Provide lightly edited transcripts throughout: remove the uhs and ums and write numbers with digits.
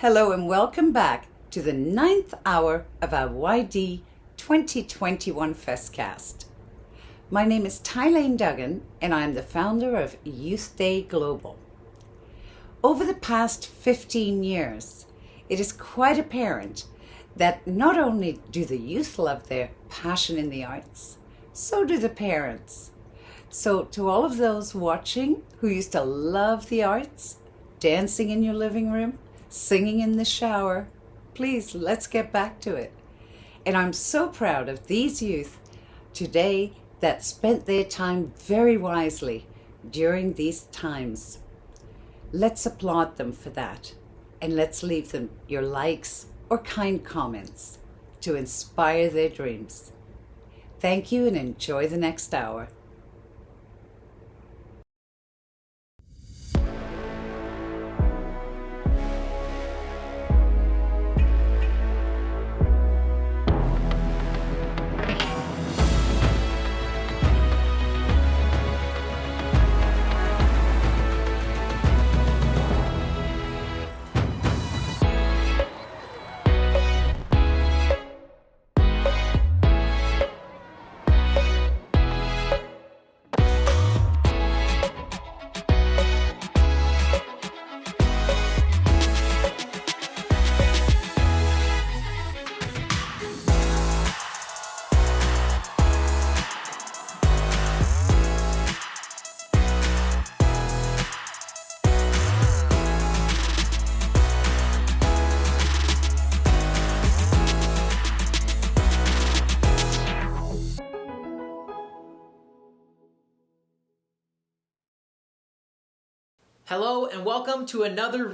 Hello and welcome back to the 9th hour of our YD 2021 FestCast. My name is Tylane Duggan and I'm the founder of Youth Day Global. Over the past 15 years, it is quite apparent that not only do the youth love their passion in the arts, so do the parents. So to all of those watching who used to love the arts, dancing in your living room, singing in the shower, please, let's get back to it. And I'm so proud of these youth today that spent their time very wisely during these times. Let's applaud them for that, and let's leave them your likes or kind comments to inspire their dreams. Thank you and enjoy the next hour. Hello and welcome to another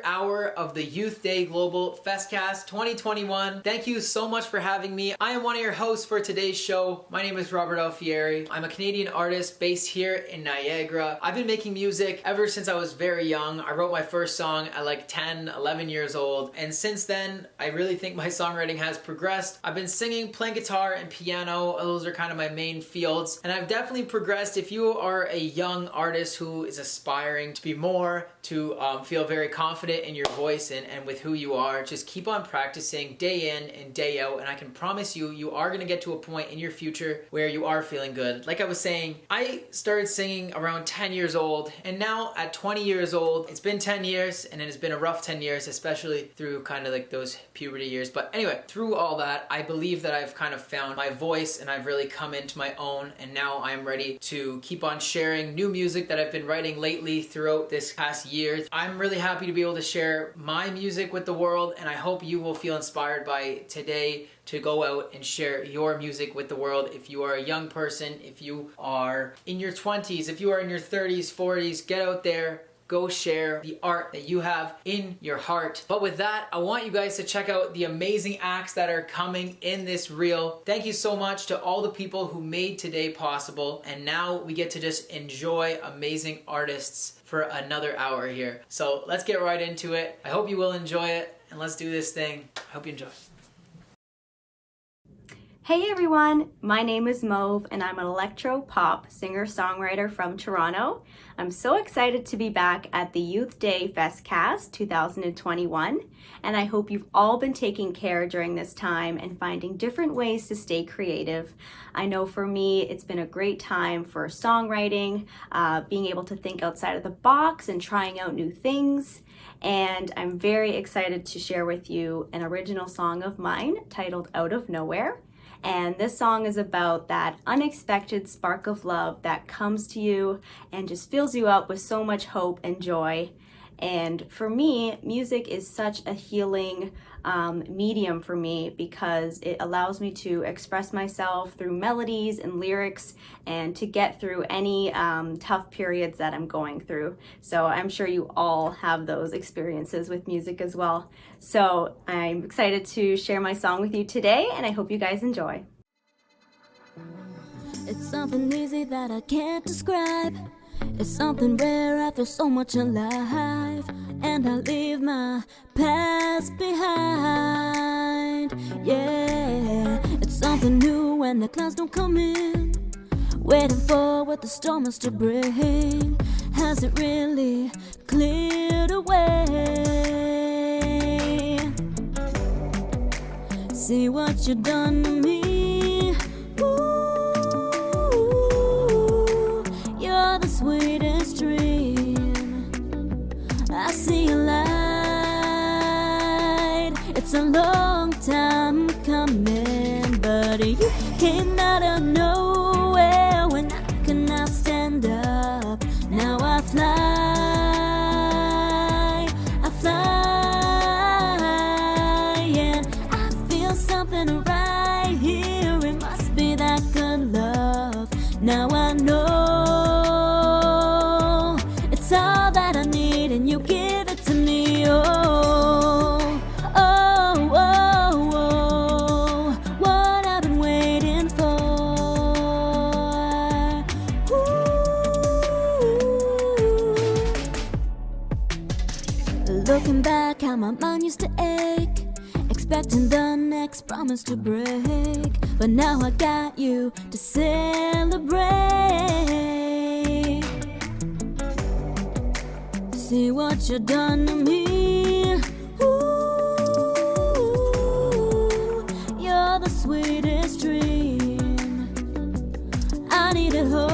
hour of the Youth Day Global FestCast 2021. Thank you so much for having me. I am one of your hosts for today's show. My name is Robert Alfieri. I'm a Canadian artist based here in Niagara. I've been making music ever since I was very young. I wrote my first song at like 10, 11 years old. And since then, I really think my songwriting has progressed. I've been singing, playing guitar and piano. Those are kind of my main fields. And I've definitely progressed. If you are a young artist who is aspiring to be more, to feel very confident in your voice and with who you are, just keep on practicing day in and day out, and I can promise you, you are going to get to a point in your future where you are feeling good. Like I was saying, I started singing around 10 years old, and now at 20 years old, it's been 10 years, and it has been a rough 10 years, especially through kind of like those puberty years. But anyway, through all that, I believe that I've kind of found my voice, and I've really come into my own, and now I'm ready to keep on sharing new music that I've been writing lately throughout this past year. I'm really happy to be able to share my music with the world, and I hope you will feel inspired by today to go out and share your music with the world. If you are a young person, if you are in your 20s, if you are in your 30s, 40s, get out there. Go share the art that you have in your heart. But with that, I want you guys to check out the amazing acts that are coming in this reel. Thank you so much to all the people who made today possible. And now we get to just enjoy amazing artists for another hour here. So let's get right into it. I hope you will enjoy it, and let's do this thing. I hope you enjoy. Hey everyone, my name is Mauve and I'm an electro-pop singer-songwriter from Toronto. I'm so excited to be back at the Youth Day FestCast 2021, and I hope you've all been taking care during this time and finding different ways to stay creative. I know for me, it's been a great time for songwriting, being able to think outside of the box and trying out new things. And I'm very excited to share with you an original song of mine titled Out of Nowhere. And this song is about that unexpected spark of love that comes to you and just fills you up with so much hope and joy. And for me, music is such a healing medium for me because it allows me to express myself through melodies and lyrics and to get through any tough periods that I'm going through. So I'm sure you all have those experiences with music as well. So I'm excited to share my song with you today, and I hope you guys enjoy. It's something easy that I can't describe. It's something rare, I feel so much alive. And I leave my past behind. Yeah, it's something new when the clouds don't come in. Waiting for what the storm has to bring. Has it really cleared away? See what you done to me. Ooh, you're the sweetest dream. I see a light. It's a long time coming, but you came out of nowhere when I could not stand up. Now I fly, and I feel something right here. It must be that good love. Now I know it's all that I need, and you give it to me. Oh, oh, oh, oh, what I've been waiting for. Ooh. Looking back, how my mind used to ache, expecting the next promise to break. But now I got you to celebrate. See what you done to me. Ooh, you're the sweetest dream. I needed hope,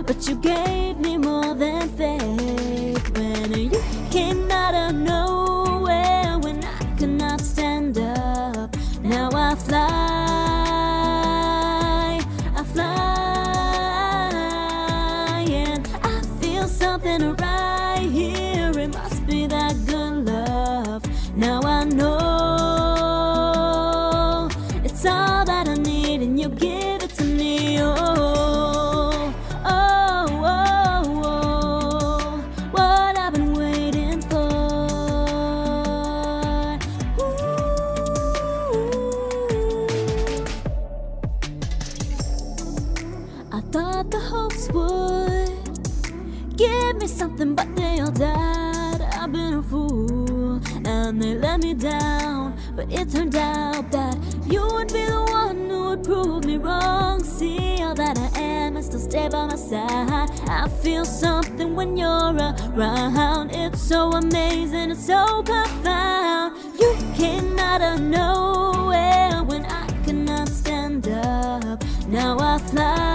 but you gave me more than faith. When you came out of nowhere, when I could not stand up. Now I fly, and I feel something right here. It must be that good love. Now I know it's all that I need, and you give it to me. Oh, oh, oh, oh, what I've been waiting for. I thought the hopes would give me something, but they all died. I've been a fool, and they let me down. But it turned out that you would be the one who would prove me wrong. See all that I am and still stay by my side. I feel something when you're around. It's so amazing, it's so profound. You came out of nowhere when I could not stand up. Now I fly,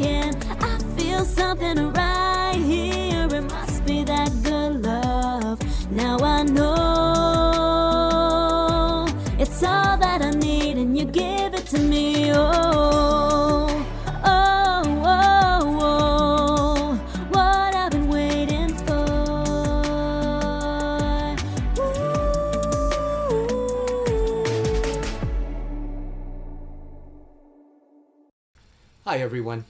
and I feel something right here. It must be that good love. Now I know it's all that I need, and you give it to me. Oh, oh, oh, oh, what I've been waiting for. Hi everyone,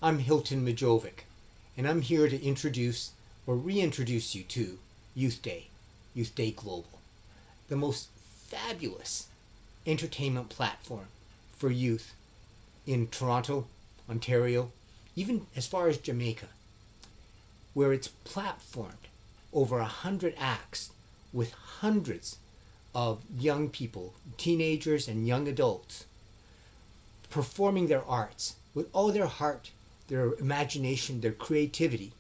I'm Hilton Majovic, and I'm here to introduce or reintroduce you to Youth Day Global, the most fabulous entertainment platform for youth in Toronto, Ontario, even as far as Jamaica, where it's platformed over 100 acts with hundreds of young people, teenagers and young adults, performing their arts with all their heart, their imagination, their creativity.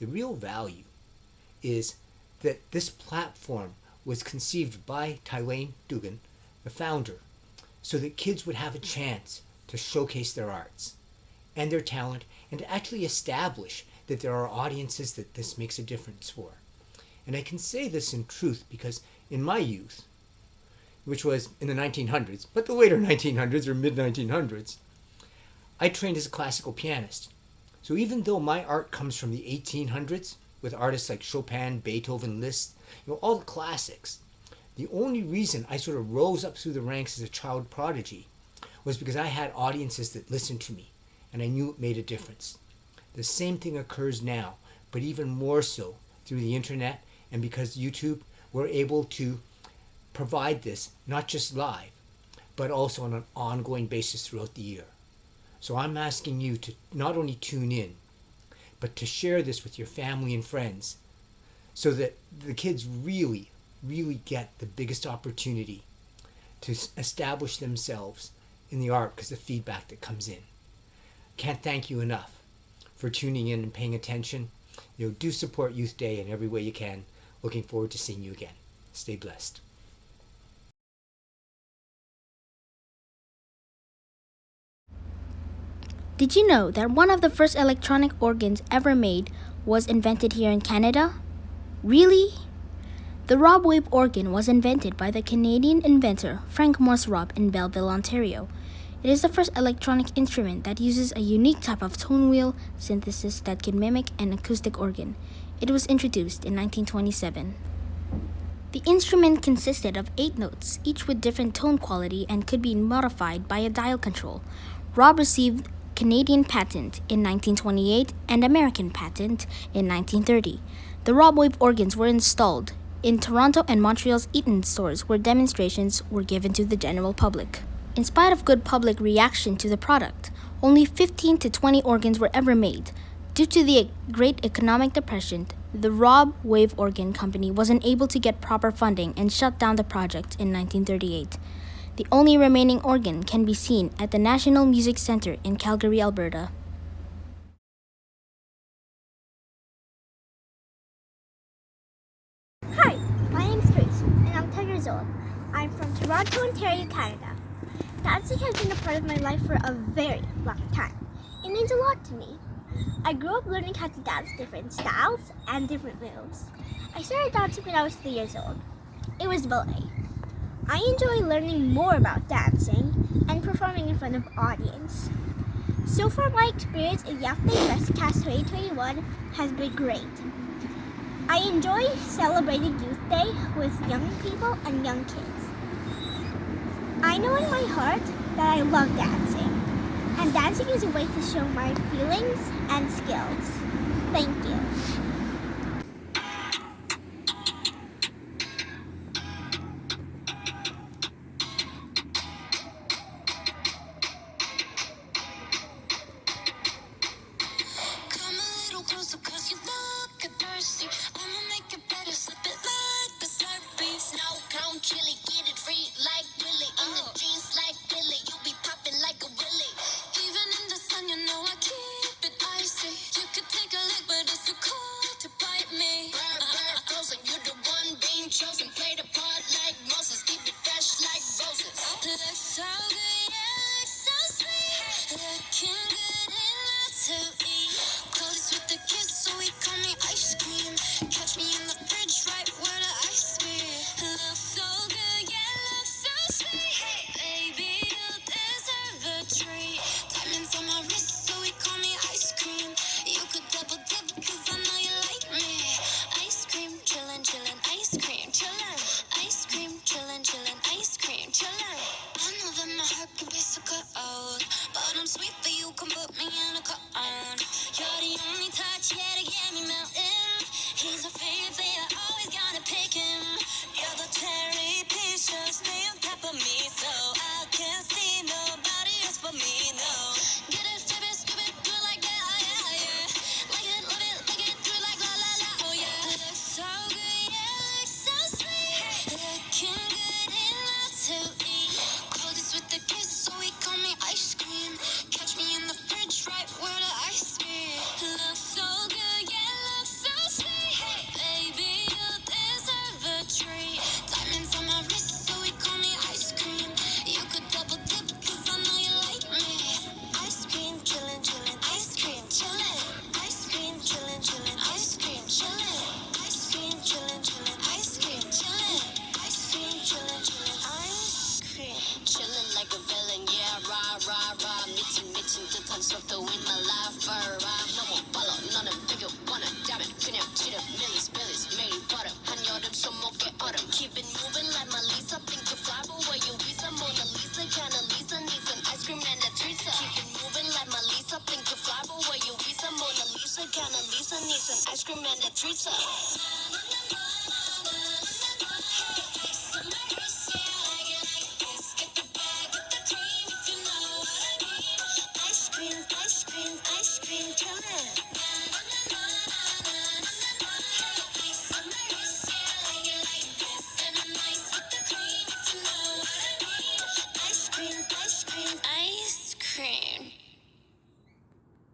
The real value is that this platform was conceived by Tylane Dugan, the founder, so that kids would have a chance to showcase their arts and their talent, and to actually establish that there are audiences that this makes a difference for. And I can say this in truth because in my youth, which was in the 1900s, but the later 1900s or mid-1900s, I trained as a classical pianist. So even though my art comes from the 1800s, with artists like Chopin, Beethoven, Liszt, all the classics, the only reason I sort of rose up through the ranks as a child prodigy was because I had audiences that listened to me, and I knew it made a difference. The same thing occurs now, but even more so through the internet, and because YouTube, we're able to provide this not just live, but also on an ongoing basis throughout the year. So I'm asking you to not only tune in, but to share this with your family and friends so that the kids really get the biggest opportunity to establish themselves in the art because of the feedback that comes in. Can't thank you enough for tuning in and paying attention. do support Youth Day in every way you can. Looking forward to seeing you again. Stay blessed. Did you know that one of the first electronic organs ever made was invented here in Canada? Really? The Rob Wave organ was invented by the Canadian inventor Frank Morse Rob in Belleville, Ontario. It is the first electronic instrument that uses a unique type of tone wheel synthesis that can mimic an acoustic organ. It was introduced in 1927. The instrument consisted of 8 notes, each with different tone quality and could be modified by a dial control. Rob received Canadian patent in 1928 and American patent in 1930. The Rob Wave organs were installed in Toronto and Montreal's Eaton stores where demonstrations were given to the general public. In spite of good public reaction to the product, only 15 to 20 organs were ever made. Due to the Great Economic Depression, the Rob Wave Organ Company wasn't able to get proper funding and shut down the project in 1938. The only remaining organ can be seen at the National Music Centre in Calgary, Alberta. Hi, my name's Tracy, and I'm 10 years old. I'm from Toronto, Ontario, Canada. Dancing has been a part of my life for a very long time. It means a lot to me. I grew up learning how to dance different styles and different moves. I started dancing when I was 3 years old. It was ballet. I enjoy learning more about dancing and performing in front of audience. So far, my experience in Youth Day FestCast 2021 has been great. I enjoy celebrating Youth Day with young people and young kids. I know in my heart that I love dancing, and dancing is a way to show my feelings and skills. Thank you.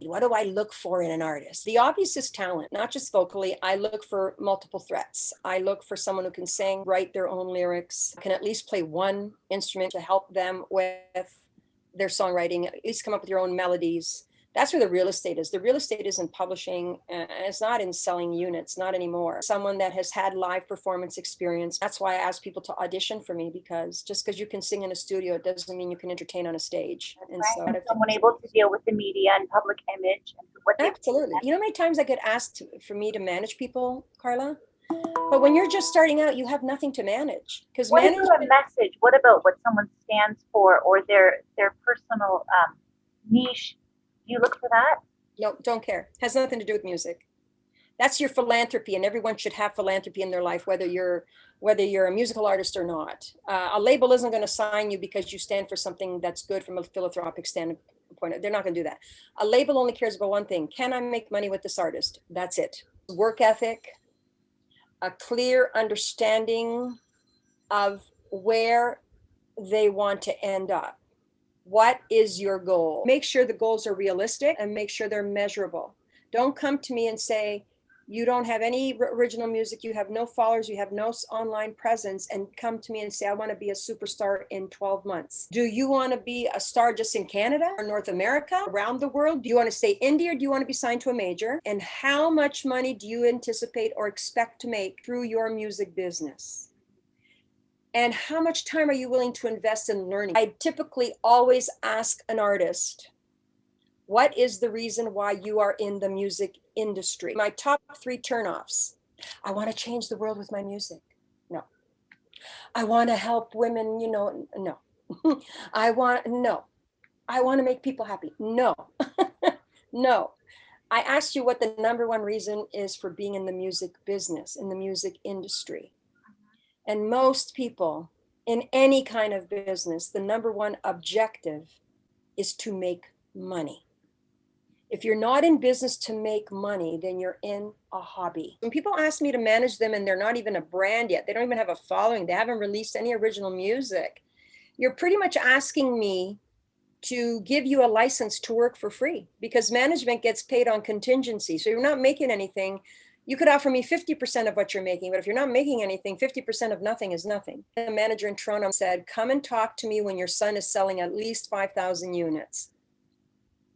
What do I look for in an artist? The obvious is talent, not just vocally. I look for multiple threats. I look for someone who can sing, write their own lyrics, can at least play one instrument to help them with their songwriting, at least come up with your own melodies. That's where the real estate is. The real estate is in publishing, and it's not in selling units, not anymore. Someone that has had live performance experience. That's why I ask people to audition for me, because just because you can sing in a studio, it doesn't mean you can entertain on a stage. And someone able to deal with the media and public image and what they absolutely. You know how many times I get asked for me to manage people, Carla? But when you're just starting out, you have nothing to manage. Because what about a message? What about what someone stands for or their personal niche? Do you look for that? No, don't care. Has nothing to do with music. That's your philanthropy, and everyone should have philanthropy in their life, whether you're a musical artist or not. A label isn't going to sign you because you stand for something that's good from a philanthropic standpoint. They're not going to do that. A label only cares about one thing: can I make money with this artist? That's it. Work ethic, a clear understanding of where they want to end up. What is your goal? Make sure the goals are realistic and make sure they're measurable. Don't come to me and say, you don't have any original music, you have no followers, you have no online presence, and come to me and say, I want to be a superstar in 12 months. Do you want to be a star just in Canada or North America, around the world? Do you want to stay India, or do you want to be signed to a major? And how much money do you anticipate or expect to make through your music business? And how much time are you willing to invest in learning? I typically always ask an artist, what is the reason why you are in the music industry? My top 3 turnoffs. I want to change the world with my music. No. I want to help women, no. I want to make people happy. No. No. I asked you what the number 1 reason is for being in the music business, in the music industry. And most people in any kind of business, the number 1 objective is to make money. If you're not in business to make money, then you're in a hobby. When people ask me to manage them and they're not even a brand yet, they don't even have a following, they haven't released any original music, you're pretty much asking me to give you a license to work for free, because management gets paid on contingency. So you're not making anything. You could offer me 50% of what you're making, but if you're not making anything, 50% of nothing is nothing. A manager in Toronto said, come and talk to me when your son is selling at least 5,000 units.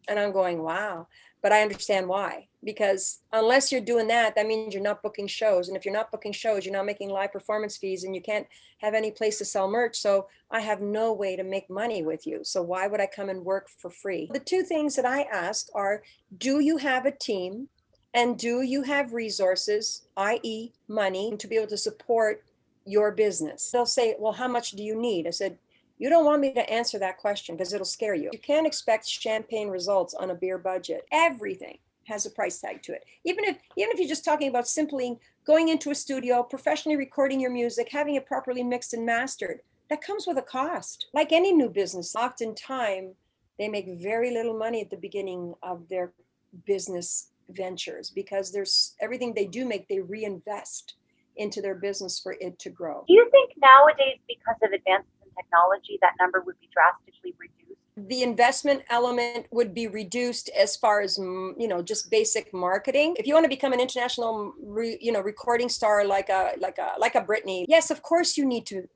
And I'm going, wow. But I understand why, because unless you're doing that, that means you're not booking shows. And if you're not booking shows, you're not making live performance fees, and you can't have any place to sell merch. So I have no way to make money with you. So why would I come and work for free? The 2 things that I ask are, do you have a team? And do you have resources, i.e. money, to be able to support your business? They'll say, well, how much do you need? I said, you don't want me to answer that question because it'll scare you. You can't expect champagne results on a beer budget. Everything has a price tag to it. Even if you're just talking about simply going into a studio, professionally recording your music, having it properly mixed and mastered, that comes with a cost. Like any new business, oftentimes they make very little money at the beginning of their business ventures, because there's everything they do make, they reinvest into their business for it to grow. Do you think nowadays, because of advances in technology, that number would be drastically reduced? The investment element would be reduced as far as, just basic marketing. If you want to become an international, recording star like a Britney, yes, of course you need to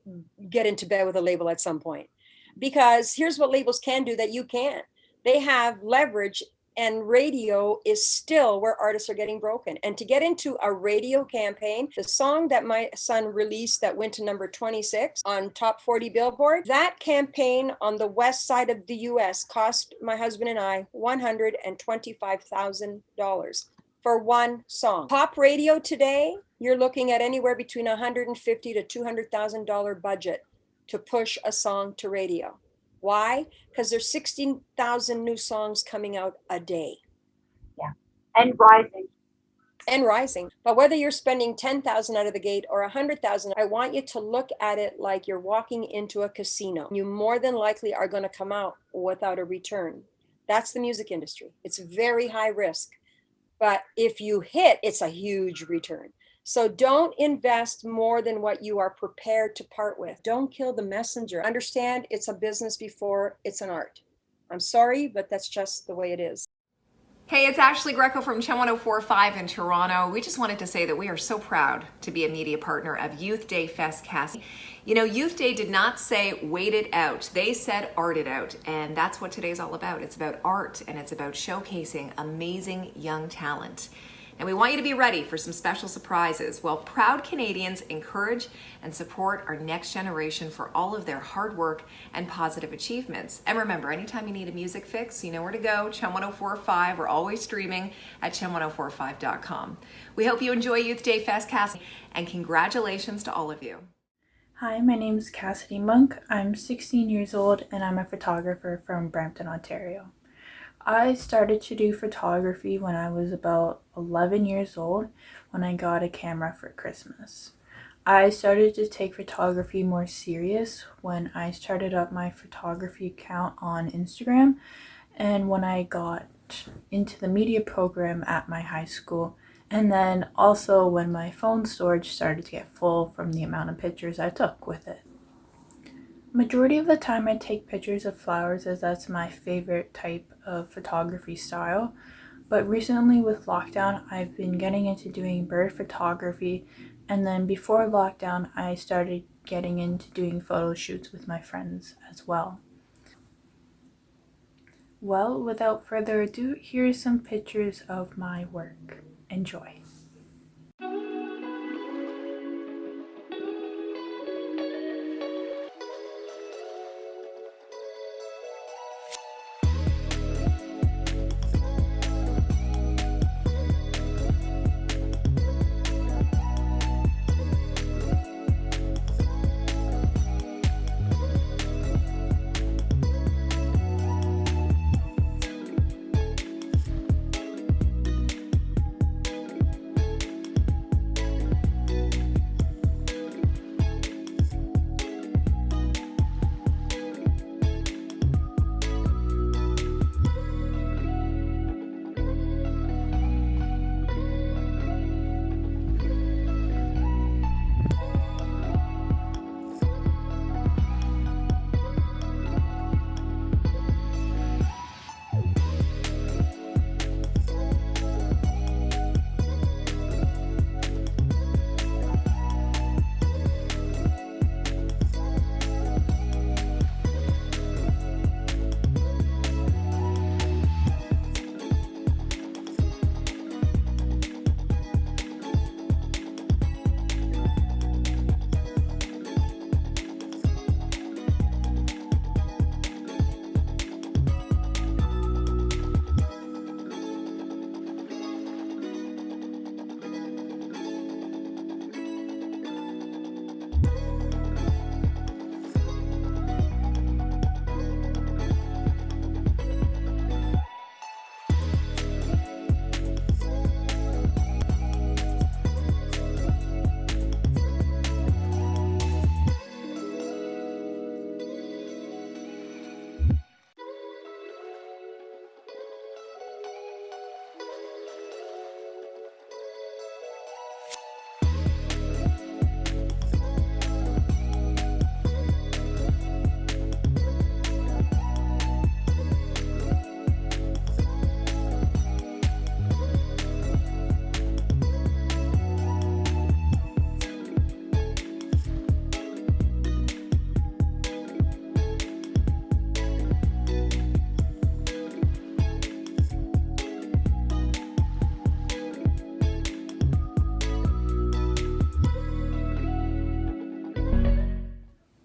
get into bed with a label at some point, because here's what labels can do that you can't. They have leverage. And radio is still where artists are getting broken. And to get into a radio campaign, the song that my son released that went to number 26 on top 40 Billboard, that campaign on the west side of the US cost my husband and I $125,000 for one song. Pop radio today, you're looking at anywhere between $150,000 to $200,000 budget to push a song to radio. Why? Because there's 16,000 new songs coming out a day. Yeah, and rising. And rising. But whether you're spending 10,000 out of the gate or 100,000, I want you to look at it like you're walking into a casino. You more than likely are going to come out without a return. That's the music industry. It's very high risk. But if you hit, it's a huge return. So don't invest more than what you are prepared to part with. Don't kill the messenger. Understand it's a business before it's an art. I'm sorry, but that's just the way it is. Hey, it's Ashley Greco from Chum 1045 in Toronto. We just wanted to say that we are so proud to be a media partner of Youth Day FestCast. You know, Youth Day did not say wait it out. They said art it out. And that's what today's all about. It's about art and it's about showcasing amazing young talent. And we want you to be ready for some special surprises while proud Canadians encourage and support our next generation for all of their hard work and positive achievements. And remember, anytime you need a music fix, you know where to go, Chum 1045. We're always streaming at chum1045.com. We hope you enjoy Youth Day FestCast and congratulations to all of you. Hi, my name is Cassidy Monk. I'm 16 years old and I'm a photographer from Brampton, Ontario. I started to do photography when I was about 11 years old when I got a camera for Christmas. I started to take photography more serious when I started up my photography account on Instagram and when I got into the media program at my high school, and then also when my phone storage started to get full from the amount of pictures I took with it. Majority of the time I take pictures of flowers as that's my favorite type of photography style, but recently with lockdown I've been getting into doing bird photography, and then before lockdown I started getting into doing photo shoots with my friends as well. Well, without further ado, here's some pictures of my work. Enjoy.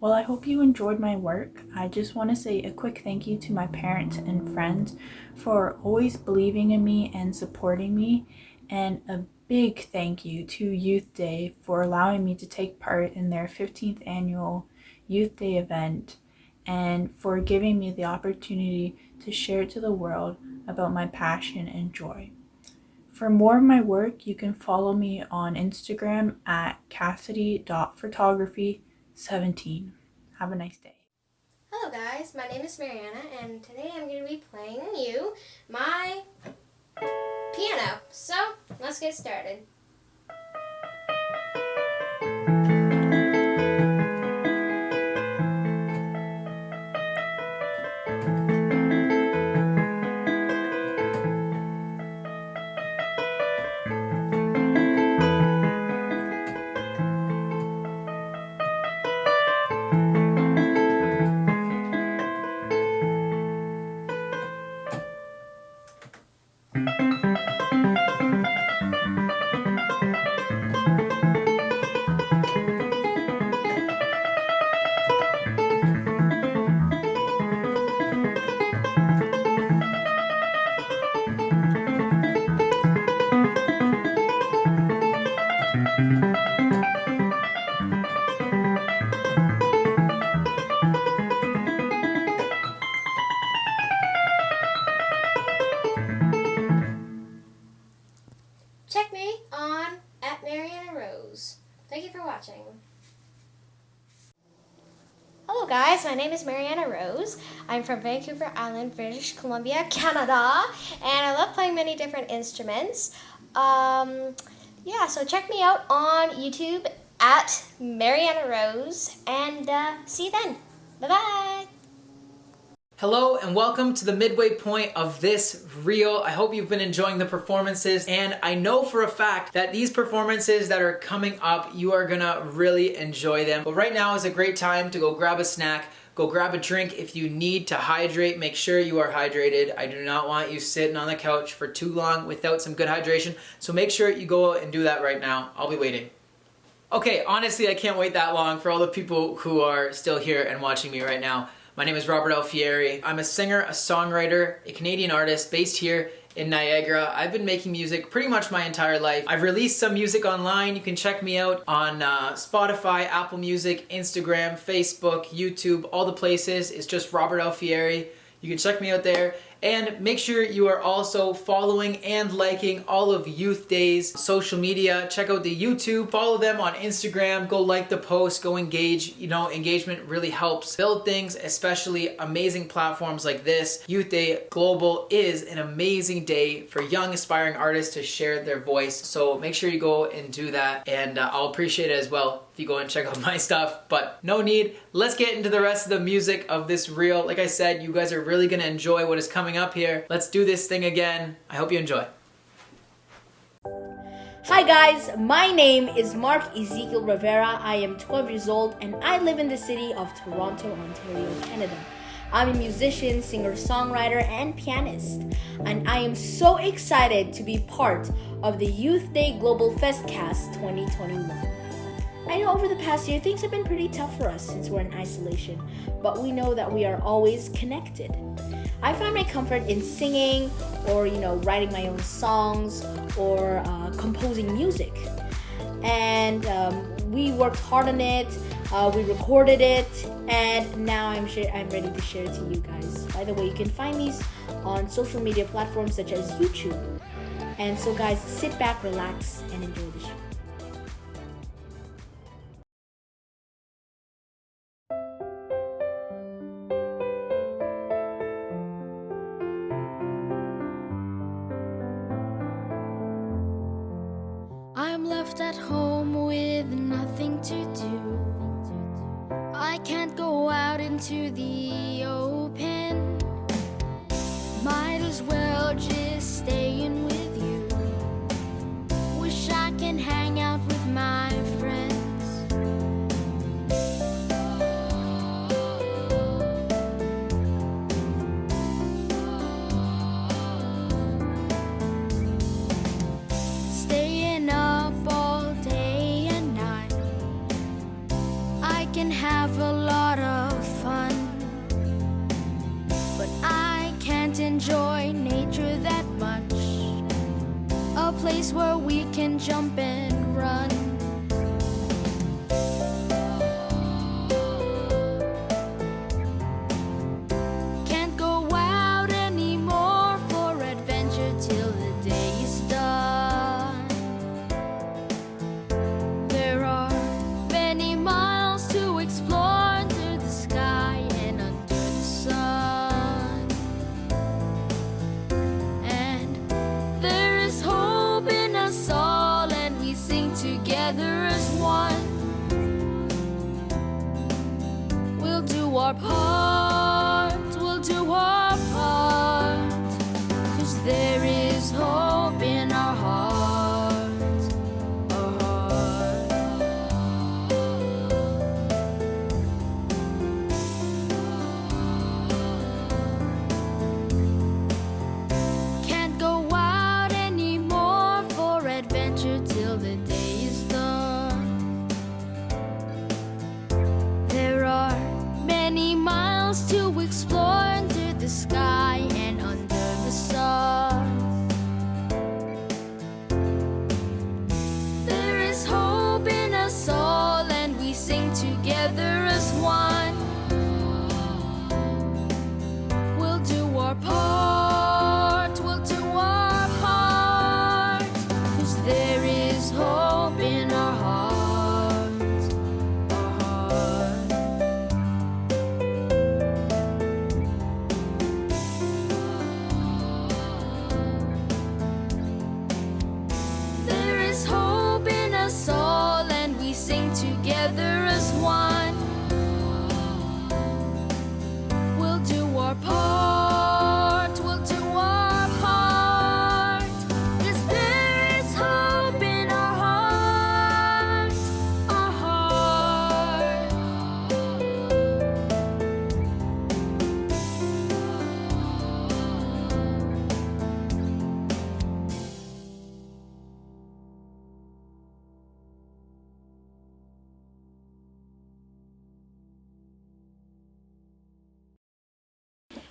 Well, I hope you enjoyed my work. I just want to say a quick thank you to my parents and friends for always believing in me and supporting me, and a big thank you to Youth Day for allowing me to take part in their 15th annual Youth Day event and for giving me the opportunity to share to the world about my passion and joy. For more of my work, you can follow me on Instagram at cassidy.photography17. Have a nice day. Hello guys, my name is Mariana and today I'm going to be playing you my piano. So, let's get started. guys, my name is Mariana Rose. I'm from Vancouver Island, British Columbia, Canada, and I love playing many different instruments. So check me out on YouTube at Mariana Rose, and see you then. Bye-bye. Hello and welcome to the midway point of this reel. I hope you've been enjoying the performances, and I know for a fact that these performances that are coming up, you are gonna really enjoy them. But right now is a great time to go grab a snack, go grab a drink. If you need to hydrate, make sure you are hydrated. I do not want you sitting on the couch for too long without some good hydration, so make sure you go and do that right now. I'll be waiting. Okay, honestly, I can't wait that long for all the people who are still here and watching me right now. My name is Robert Alfieri. I'm a singer, a songwriter, a Canadian artist based here in Niagara. I've been making music pretty much my entire life. I've released some music online. You can check me out on Spotify, Apple Music, Instagram, Facebook, YouTube, all the places. It's just Robert Alfieri. You can check me out there. And make sure you are also following and liking all of Youth Day's social media. Check out the YouTube, follow them on Instagram, go like the post, go engage. You know, engagement really helps build things, especially amazing platforms like this. Youth Day Global is an amazing day for young aspiring artists to share their voice. So make sure you go and do that, and I'll appreciate it as well if you go and check out my stuff, but no need. Let's get into the rest of the music of this reel. Like I said, you guys are really gonna enjoy what is coming up here. Let's do this thing again. I hope you enjoy. Hi guys, my name is Mark Ezekiel Rivera. I am 12 years old and I live in the city of Toronto, Ontario, Canada. I'm a musician, singer-songwriter, and pianist, and I am so excited to be part of the Youth Day Global FestCast 2021. I know over the past year things have been pretty tough for us since we're in isolation, but we know that we are always connected. I find my comfort in singing or, writing my own songs or composing music. And we worked hard on it, we recorded it, and now I'm ready to share it to you guys. By the way, you can find these on social media platforms such as YouTube. And so guys, sit back, relax, and enjoy the show. I'm left at home with nothing to do. I can't go out into the open. Might as well just stay in with you. Wish I can hang out with my friends. Staying up all day and night, I can have a lot of fun, but I can't enjoy nature that much. A place where we can jump and run. Can't go out anymore for adventure till the day is done. There are many miles to explore under the sky and under the sun. And there is hope in us all, and we sing together as one. We'll do our part, we'll do our part, 'cause there is hope in our hearts, our heart. Can't go out anymore for adventure till the day is done. There are many miles to explore under the sky and under the sun. There is hope in us all, and we sing together as one. We'll do our part, we'll do our part, 'cause there is hope in our hearts, our heart.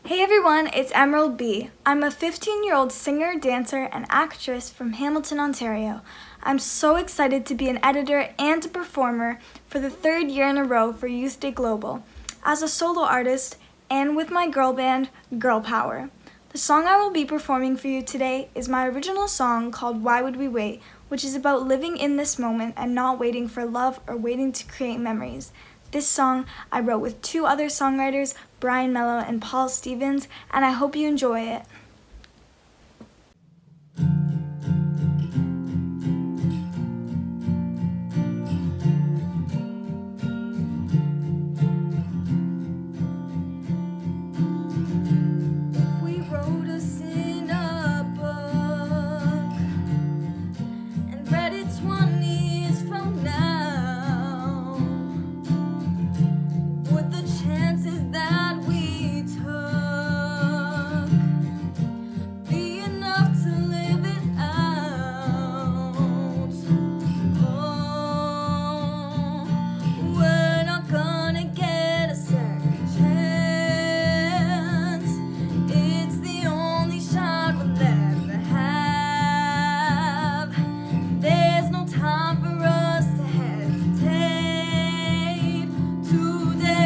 Hey everyone, it's Emerald B. I'm a 15-year-old singer, dancer, and actress from Hamilton, Ontario. I'm so excited to be an editor and a performer for the third year in a row for Youth Day Global, as a solo artist and with my girl band, Girl Power. The song I will be performing for you today is my original song called Why Would We Wait, which is about living in this moment and not waiting for love or waiting to create memories. This song I wrote with two other songwriters, Brian Mello and Paul Stevens, and I hope you enjoy it. If we wrote us in a book and read it 20 years from now, would the chances that we took be enough to live it out? Oh, we're not gonna get a second chance. It's the only shot we'll ever have. There's no time for us to hesitate today.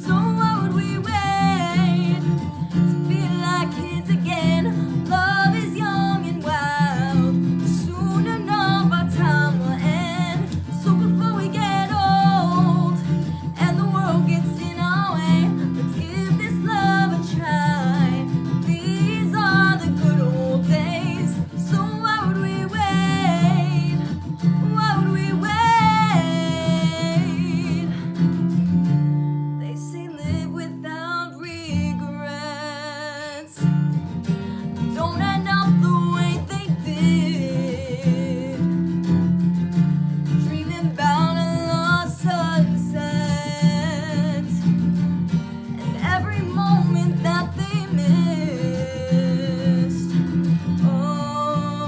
So why would we wait to feel like kids again? Love is young and wild. Soon enough our time will end. So before we get old and the world gets in our way, let's give this love a try. These are the good old days. So why would we wait? Why would we wait? They say live without regrets. Don't end up the way they did. Dreaming about a lost sunset and every moment that they missed. Oh,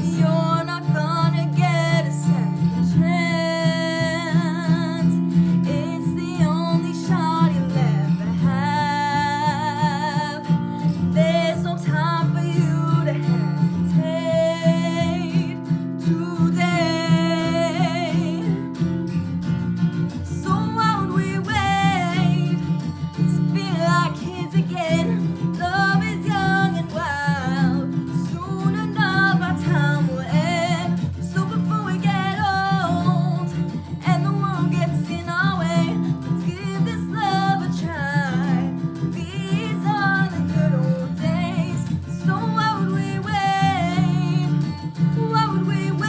you're not gonna get a second chance. It's the only shot you'll ever have. There's no time for you to hesitate today. So why would we wait to feel like kids again? Love is young and wild. Soon enough our time will end. So before we get old and the world gets in our way, let's give this love a try. These are the good old days. So why would we wait? Why would we wait?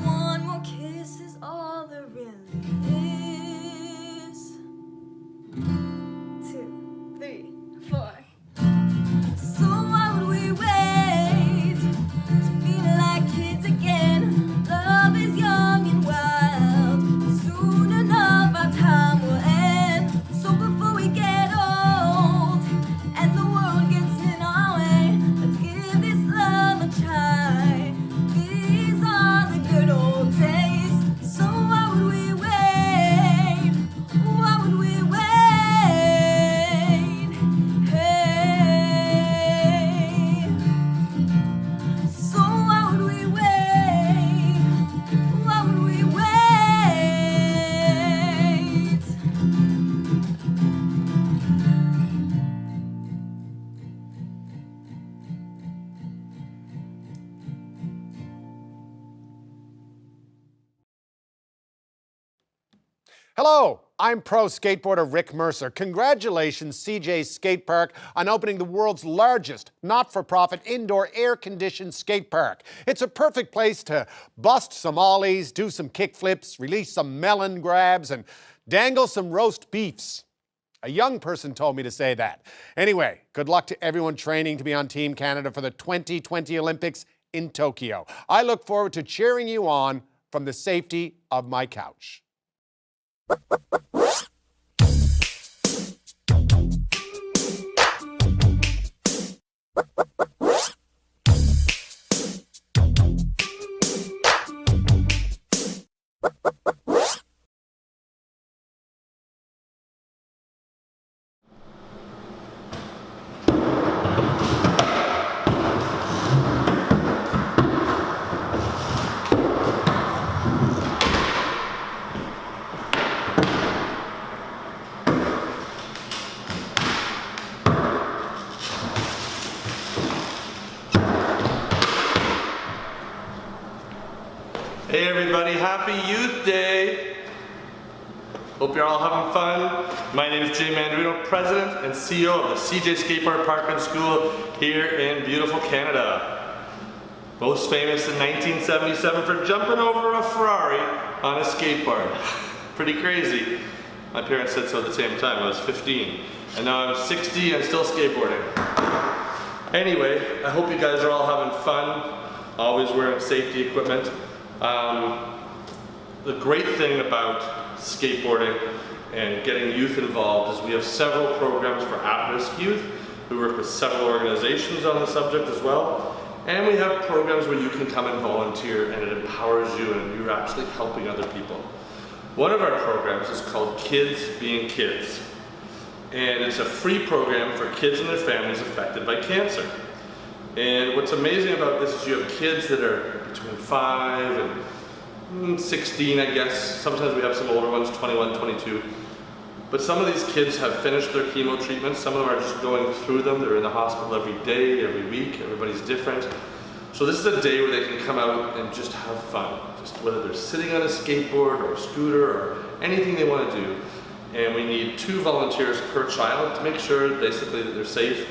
One more kiss is all there really is. 2, 3, 4. So why would we wait to feel like kids again? Love is young and wild. Soon enough our time will end. So before we get old and the world gets in our way, let's give this love a try. These are the good old days. So why would we wait? Why would we wait? Hey. So why would we wait? Why would we wait? Hello, I'm pro skateboarder Rick Mercer. Congratulations, CJ Skate Park, on opening the world's largest not-for-profit indoor air-conditioned skate park. It's a perfect place to bust some ollies, do some kickflips, release some melon grabs, and dangle some roast beefs. A young person told me to say that. Anyway, good luck to everyone training to be on Team Canada for the 2020 Olympics in Tokyo. I look forward to cheering you on from the safety of my couch. Hey everybody, happy Youth Day! Hope you're all having fun. My name is Jay Mandarino, President and CEO of the CJ Skateboard Park and School here in beautiful Canada. Most famous in 1977 for jumping over a Ferrari on a skateboard. Pretty crazy. My parents said so at the same time. I was 15. And now I'm 60 and still skateboarding. Anyway, I hope you guys are all having fun. Always wearing safety equipment. The great thing about skateboarding and getting youth involved is we have several programs for at-risk youth. We work with several organizations on the subject as well. And we have programs where you can come and volunteer and it empowers you and you're actually helping other people. One of our programs is called Kids Being Kids. And it's a free program for kids and their families affected by cancer. And what's amazing about this is you have kids that are between 5 and 16, I guess. Sometimes we have some older ones, 21, 22. But some of these kids have finished their chemo treatments. Some of them are just going through them. They're in the hospital every day, every week. Everybody's different. So this is a day where they can come out and just have fun. Just whether they're sitting on a skateboard or a scooter or anything they want to do. And we need 2 volunteers per child to make sure basically that they're safe.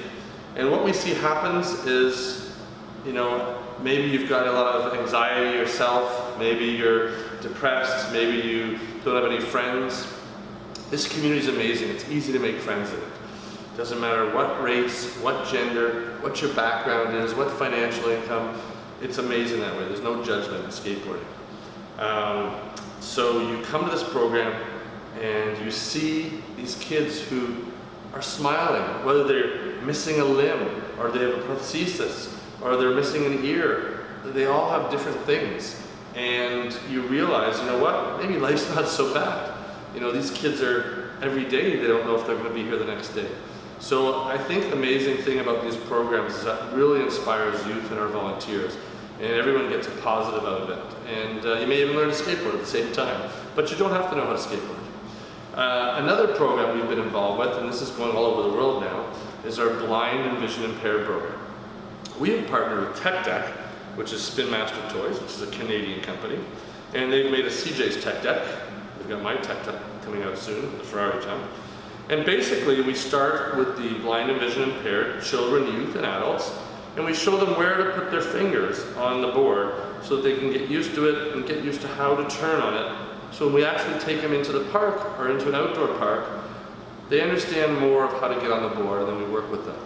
And what we see happens is, you know, maybe you've got a lot of anxiety yourself, maybe you're depressed, maybe you don't have any friends. This community is amazing. It's easy to make friends in it. Doesn't matter what race, what gender, what your background is, what financial income. It's amazing that way. There's no judgment in skateboarding. So you come to this program and you see these kids who are smiling, whether they're missing a limb, or they have a prosthesis, or they're missing an ear. They all have different things. And you realize, you know what, maybe life's not so bad. You know, these kids are, every day, they don't know if they're going to be here the next day. So I think the amazing thing about these programs is that it really inspires youth and our volunteers. And everyone gets a positive out of it. And you may even learn to skateboard at the same time. But you don't have to know how to skateboard. Another program we've been involved with, and this is going all over the world now, is our blind and vision impaired program. We have partnered with Tech Deck, which is Spin Master Toys, which is a Canadian company, and they've made a CJ's Tech Deck. We've got my Tech Deck coming out soon, the Ferrari jump. And basically we start with the blind and vision impaired children, youth, and adults, and we show them where to put their fingers on the board so that they can get used to it and get used to how to turn on it. So when we actually take them into the park or into an outdoor park, they understand more of how to get on the board, and then we work with them.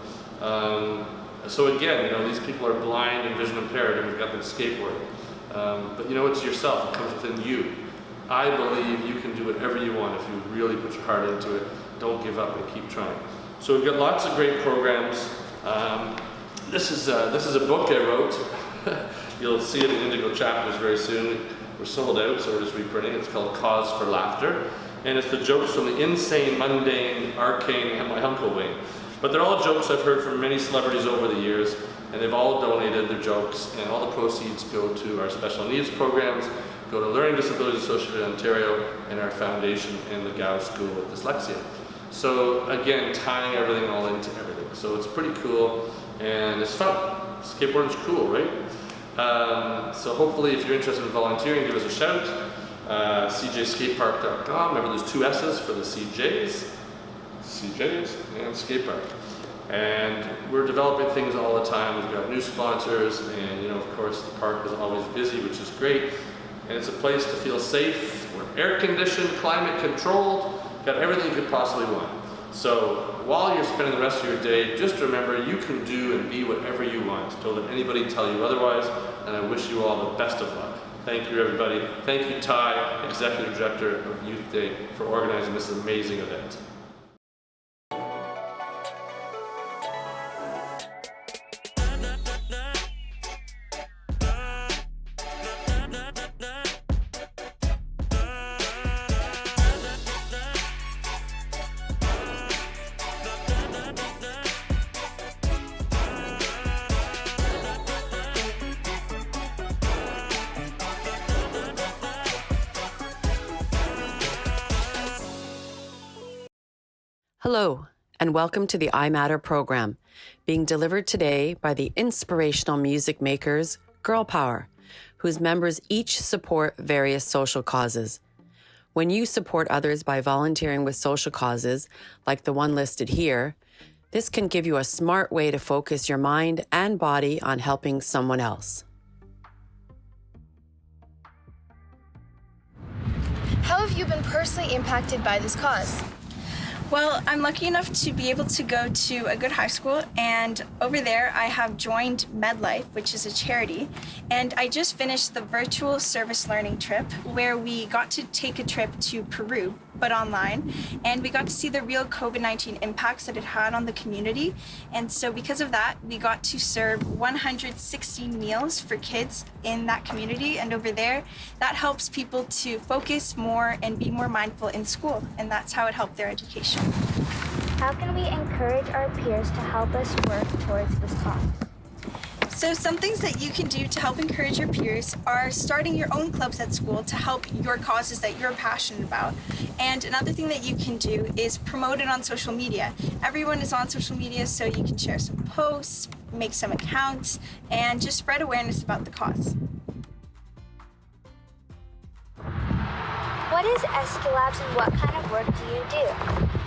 So again, you know, these people are blind and vision impaired, and we've got them skateboarding. But you know, it's yourself, it comes within you. I believe you can do whatever you want if you really put your heart into it. Don't give up and keep trying. So we've got lots of great programs. This is a book I wrote. You'll see it in Indigo Chapters very soon. We're sold out, so we're just reprinting. It's called Cause for Laughter. And it's the jokes from the insane, mundane, arcane, and my Uncle Wayne. But they're all jokes I've heard from many celebrities over the years, and they've all donated their jokes, and all the proceeds go to our special needs programs, go to Learning Disabilities Associated in Ontario, and our foundation and the Gow School of Dyslexia. So again, tying everything all into everything. So it's pretty cool, and it's fun. Skateboarding's cool, right? So hopefully if you're interested in volunteering, give us a shout. CJSkatepark.com. Remember there's 2 S's for the CJs and Skatepark. And we're developing things all the time. We've got new sponsors, and you know, of course, the park is always busy, which is great. And it's a place to feel safe. We're air conditioned, climate controlled, got everything you could possibly want. So while you're spending the rest of your day, just remember you can do and be whatever you want. Don't let anybody tell you otherwise, and I wish you all the best of luck. Thank you, everybody. Thank you, Ty, Executive Director of Youth Day, for organizing this amazing event. Hello, and welcome to the I Matter program, being delivered today by the inspirational music makers Girl Power, whose members each support various social causes. When you support others by volunteering with social causes, like the one listed here, this can give you a smart way to focus your mind and body on helping someone else. How have you been personally impacted by this cause? Well, I'm lucky enough to be able to go to a good high school, and over there I have joined MedLife, which is a charity, and I just finished the virtual service learning trip where we got to take a trip to Peru, but online, and we got to see the real COVID-19 impacts that it had on the community. And so because of that, we got to serve 160 meals for kids in that community, and over there, that helps people to focus more and be more mindful in school, and that's how it helped their education. How can we encourage our peers to help us work towards this cause? So some things that you can do to help encourage your peers are starting your own clubs at school to help your causes that you're passionate about. And another thing that you can do is promote it on social media. Everyone is on social media, so you can share some posts, make some accounts, and just spread awareness about the cause. What is Escalabs and what kind of work do you do?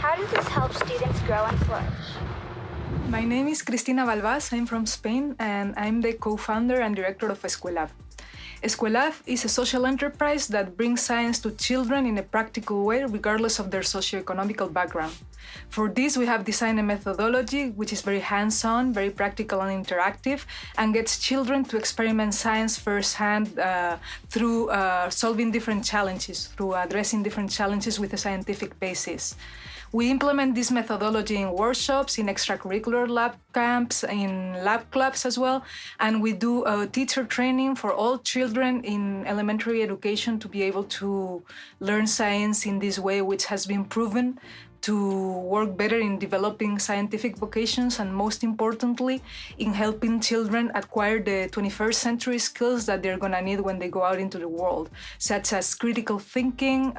How does this help students grow and flourish? My name is Cristina Balbás. I'm from Spain, and I'm the co-founder and director of Escuelab. Escuelab is a social enterprise that brings science to children in a practical way, regardless of their socioeconomic background. For this, we have designed a methodology which is very hands-on, very practical and interactive, and gets children to experiment science firsthand through solving different challenges, through addressing different challenges with a scientific basis. We implement this methodology in workshops, in extracurricular lab camps, in lab clubs as well, and we do teacher training for all children in elementary education to be able to learn science in this way, which has been proven to work better in developing scientific vocations and, most importantly, in helping children acquire the 21st century skills that they're gonna need when they go out into the world, such as critical thinking,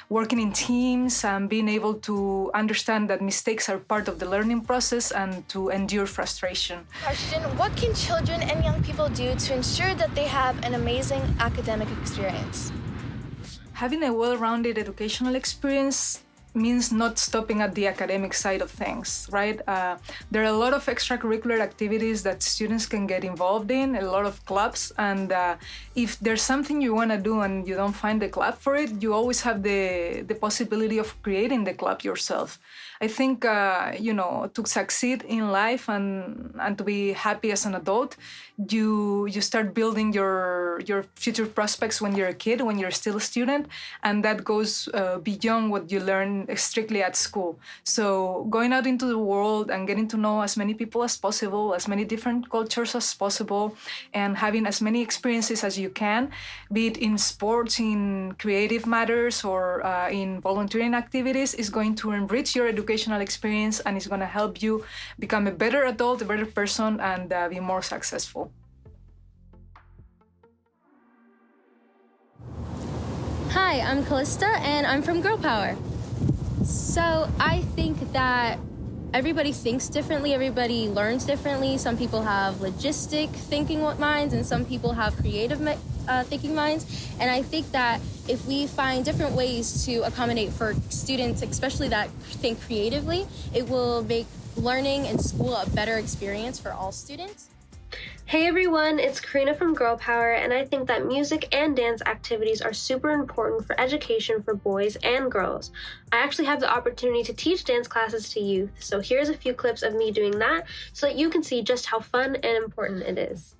working in teams, and being able to understand that mistakes are part of the learning process and to endure frustration. Question, what can children and young people do to ensure that they have an amazing academic experience? Having a well-rounded educational experience means not stopping at the academic side of things, right? There are a lot of extracurricular activities that students can get involved in, a lot of clubs, and if there's something you want to do and you don't find the club for it, you always have the possibility of creating the club yourself. I think, to succeed in life and to be happy as an adult, you start building your future prospects when you're a kid, when you're still a student, and that goes beyond what you learn strictly at school. So going out into the world and getting to know as many people as possible, as many different cultures as possible, and having as many experiences as you can, be it in sports, in creative matters, or in volunteering activities, is going to enrich your educational experience and is going to help you become a better adult, a better person, and be more successful. Hi, I'm Callista, and I'm from Girl Power. So I think that everybody thinks differently, everybody learns differently. Some people have logistic thinking minds, and some people have creative thinking minds. And I think that if we find different ways to accommodate for students, especially that think creatively, it will make learning in school a better experience for all students. Hey everyone, it's Karina from Girl Power, and I think that music and dance activities are super important for education for boys and girls. I actually have the opportunity to teach dance classes to youth, so here's a few clips of me doing that so that you can see just how fun and important it is.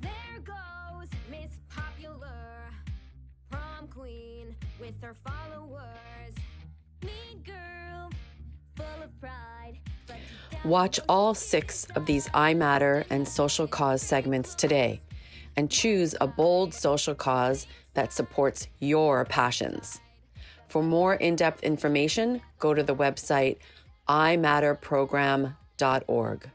There goes Miss Popular, prom queen with her followers, mean girl, full of pride. Watch all 6 of these I Matter and Social Cause segments today and choose a bold social cause that supports your passions. For more in-depth information, go to the website imatterprogram.org.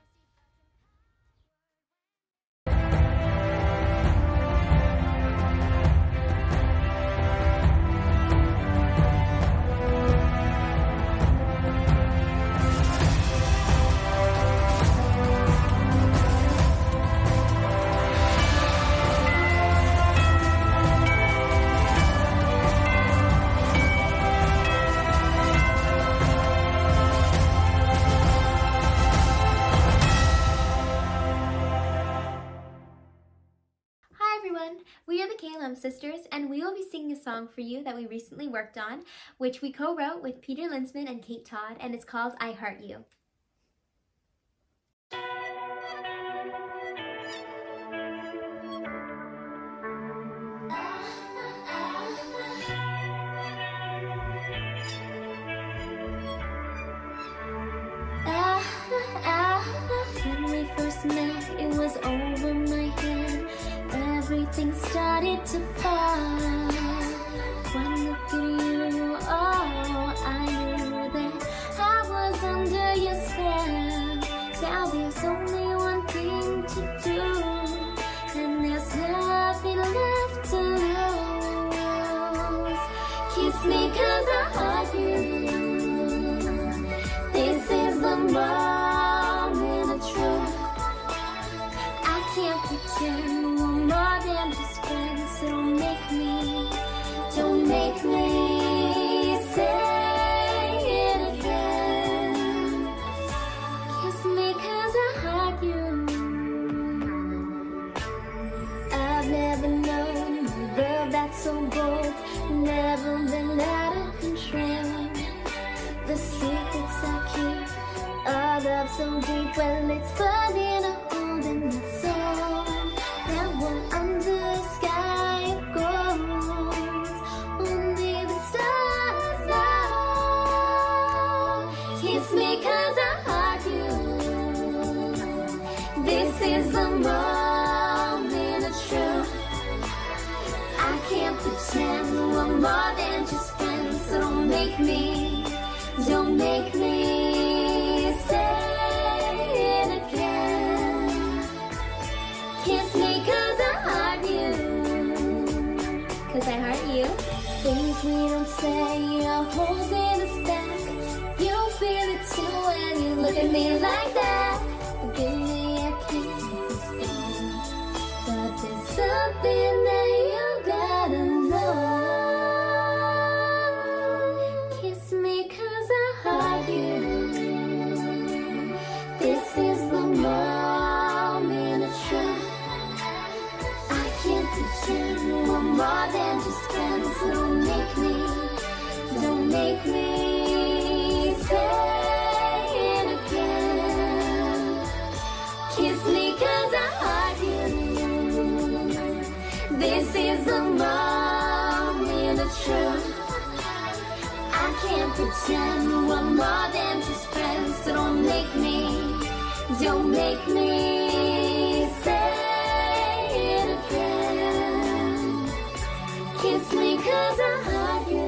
sisters, and we will be singing a song for you that we recently worked on, which we co-wrote with Peter Linsman and Kate Todd, and it's called I Heart You. When we first met, it was over my head. Everything started to fall. One look at you, oh, I knew that I was under your spell. Now there's only one thing to do, and there's nothing left to lose. Kiss me 'cause I heart you. This is the moment of truth. I can't pretend we're more than just friends. So don't make me say it again. Kiss me 'cause I heart you. I've never known a love that's so bold, never been out of control. The secrets I keep, a love so deep, well it's burning a hole in my soul. Now we're under a sky of gold, only the stars know. Kiss me 'cause I heart you. This is the moment of truth. I can't pretend we're more than just friends. So don't make me say it again. Kiss me 'cause I heart you. 'Cause I heart you. Things we don't say are holding us back. You feel it too when you look at me like that. Give me a kiss, but there's something that you gotta know. Kiss me 'cause I heart you. This is the moment of truth. I can't pretend we're more than just friends. So don't make me say it again. Kiss me 'cause I heart you. This is the moment of truth. I can't pretend we're more than just friends. So don't make me say it again. Kiss me 'cause I heart you.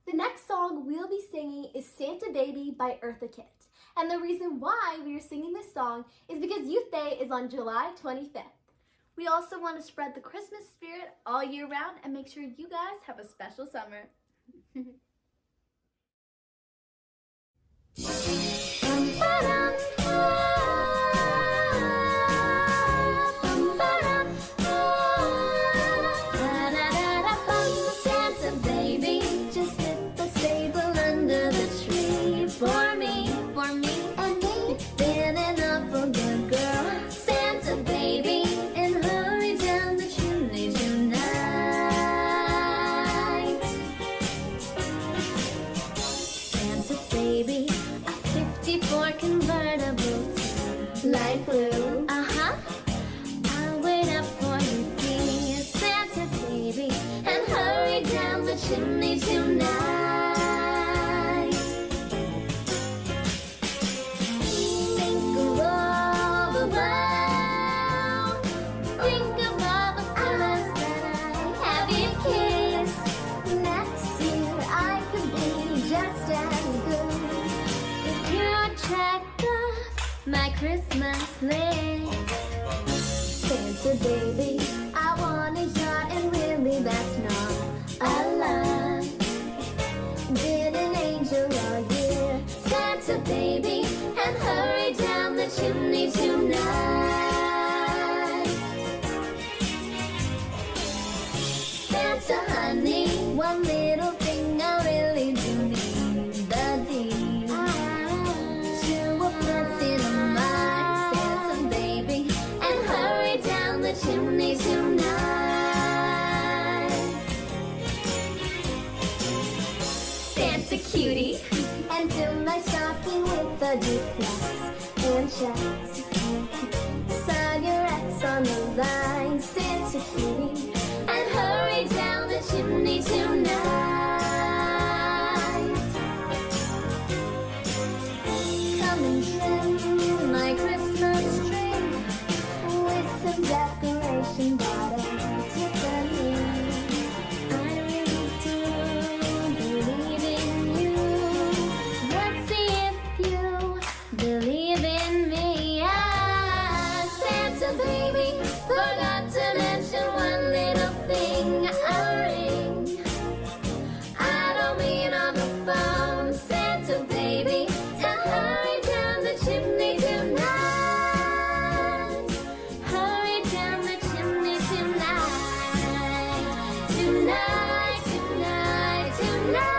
The next song we'll be singing is Santa Baby by Eartha Kitt. And the reason why we are singing this song is because Youth Day is on July 25th. We also want to spread the Christmas spirit all year round and make sure you guys have a special summer. Santa baby, just slip the stable under the tree for me, and me. Been enough for good girl, Santa baby, and hurry down the chimney tonight. Santa baby, a 54 convertible to light blue. I'll wait up for you, dear Santa baby, and hurry down the chimney tonight. Think of all the world, think of all the fellas that I have you kissed. Next year I could be just as good if you're checked off my Christmas Christmas. Santa baby, I want a yacht, and really that's not a lot. Been an angel all year, Santa baby, and hurry down the chimney tonight. Santa honey, one little thing I really do need, the deed to a fancy in my Santa baby, and hurry down the chimney tonight. Santa cutie, and fill my stocking with a duplex and checks. Sign your X on the line, Santa cutie, and hurry down the chimney tonight. Come and trim my Christmas tree with some decoration bought at Tiffany. I really do believe in you. Let's see if you believe in me. Ah, Santa baby, forgot to mention one little thing, a ring. I don't mean on the phone, Santa baby, and hurry down the chimney tonight. Hurry down the chimney tonight. Tonight, tonight, tonight.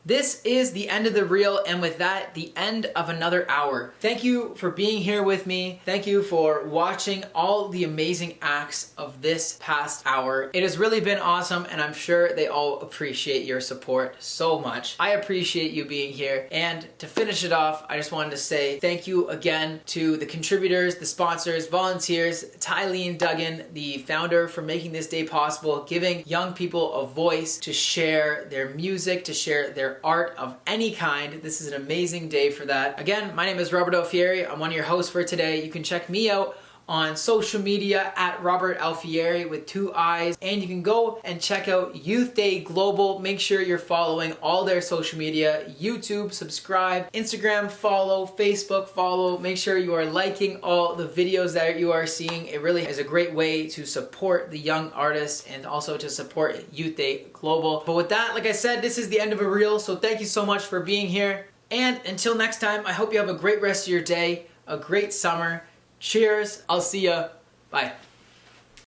This is the end of the reel, and with that, the end of another hour. Thank you for being here with me. Thank you for watching all the amazing acts of this past hour. It has really been awesome, and I'm sure they all appreciate your support so much. I appreciate you being here, and to finish it off, I just wanted to say thank you again to the contributors, the sponsors, volunteers, Tylene Duggan, the founder, for making this day possible, giving young people a voice to share their music, to share their art of any kind. This is an amazing day for that. Again, my name is Robert Alfieri. I'm one of your hosts for today. You can check me out on social media at Robert Alfieri with 2 I's, and you can go and check out Youth Day Global. Make sure you're following all their social media, YouTube, subscribe, Instagram follow, Facebook follow. Make sure you are liking all the videos that you are seeing. It really is a great way to support the young artists and also to support Youth Day Global. But with that, like I said, this is the end of a reel, so thank you so much for being here. And until next time, I hope you have a great rest of your day, a great summer. Cheers. I'll see ya. Bye.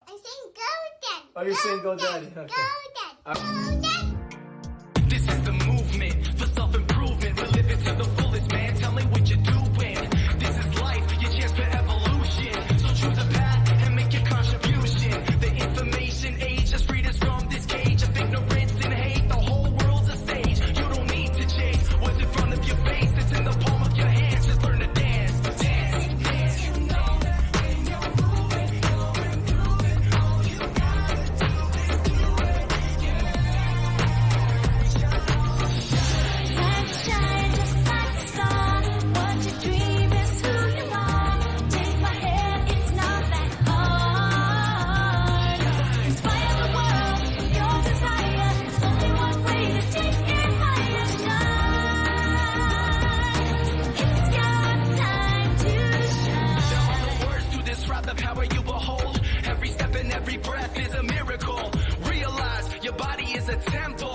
I sing Go Daddy. Oh, you're saying Go Daddy. Okay. Go Daddy. Go Daddy. This is the movement for self-improvement. We're living to the fullest, man. Tell me what you're doing. This is life, your chance for evolution. So choose a path and make your contribution. The information age has freed us from this cage of ignorance and hate. The whole world's a stage. You don't need to chase what's in front of your face. It's in the palm of your hands. Just learn to dance. Dance, dance. You know that when you're moving, going through it, all you gotta do is do it. Yeah. Shine just like a star. What you dream is who you are. Take my hand, it's not that hard. Inspire the world with your desire. There's only one way to take it higher. Shine. It's your time to shine. There are no words to describe the power you behold. Every step and every breath is a miracle. Realize your body is a temple.